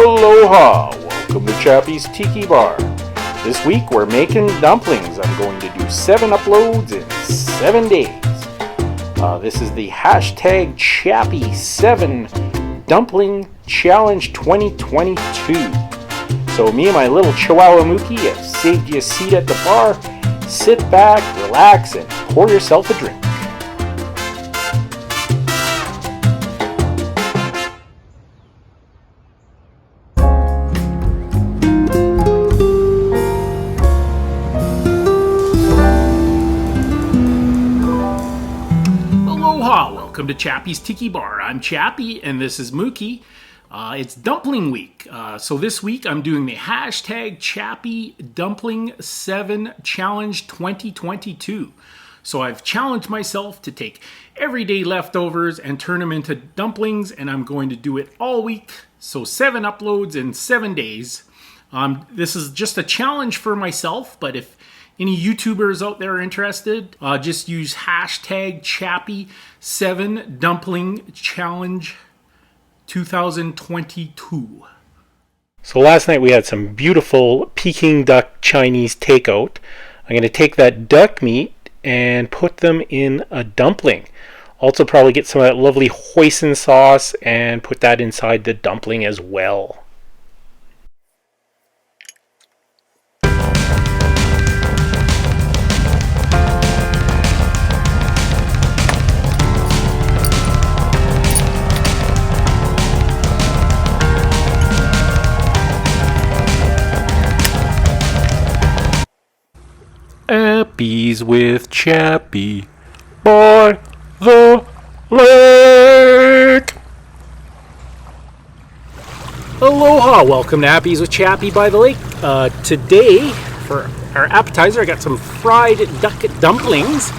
Aloha! Welcome to Chappy's Tiki Bar. This week we're making dumplings. I'm going to do 7 uploads in 7 days. This is the hashtag Chappy 7 Dumpling Challenge 2022. So me and my little Chihuahua Mookie have saved you a seat at the bar. Sit back, relax, and pour yourself a drink. Welcome to Chappy's Tiki Bar. I'm Chappy and this is Mookie. It's Dumpling Week. So this week I'm doing the hashtag Chappy Dumpling 7 Challenge 2022. So I've challenged myself to take everyday leftovers and turn them into dumplings, and I'm going to do it all week. So 7 uploads in 7 days. This is just a challenge for myself, but if any YouTubers out there are interested, just use hashtag Chappy 7 Dumpling Challenge 2022. So last night we had some beautiful Peking duck Chinese takeout. I'm going to take that duck meat and put them in a dumpling. Also probably get some of that lovely hoisin sauce and put that inside the dumpling as well. Appies with Chappy by the lake. Aloha, welcome to Appies with Chappy by the lake. Today, for our appetizer, I got some fried duck dumplings.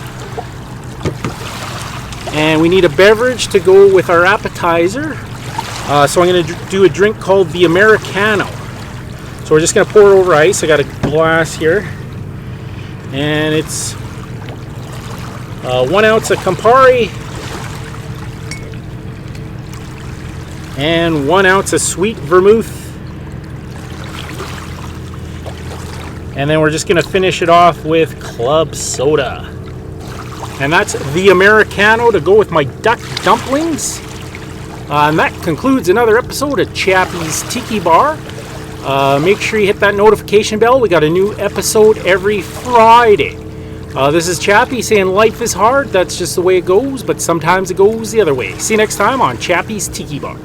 And we need a beverage to go with our appetizer. So I'm going to do a drink called the Americano. So we're just going to pour it over ice. I got a glass here. And it's 1 ounce of Campari and 1 ounce of sweet vermouth. And then we're just going to finish it off with club soda. And that's the Americano to go with my duck dumplings. And that concludes another episode of Chappy's Tiki Bar. Make sure you hit that notification bell. We got a new episode every Friday. This is Chappy saying life is hard. That's just the way it goes, but sometimes it goes the other way. See you next time on Chappy's Tiki Bar.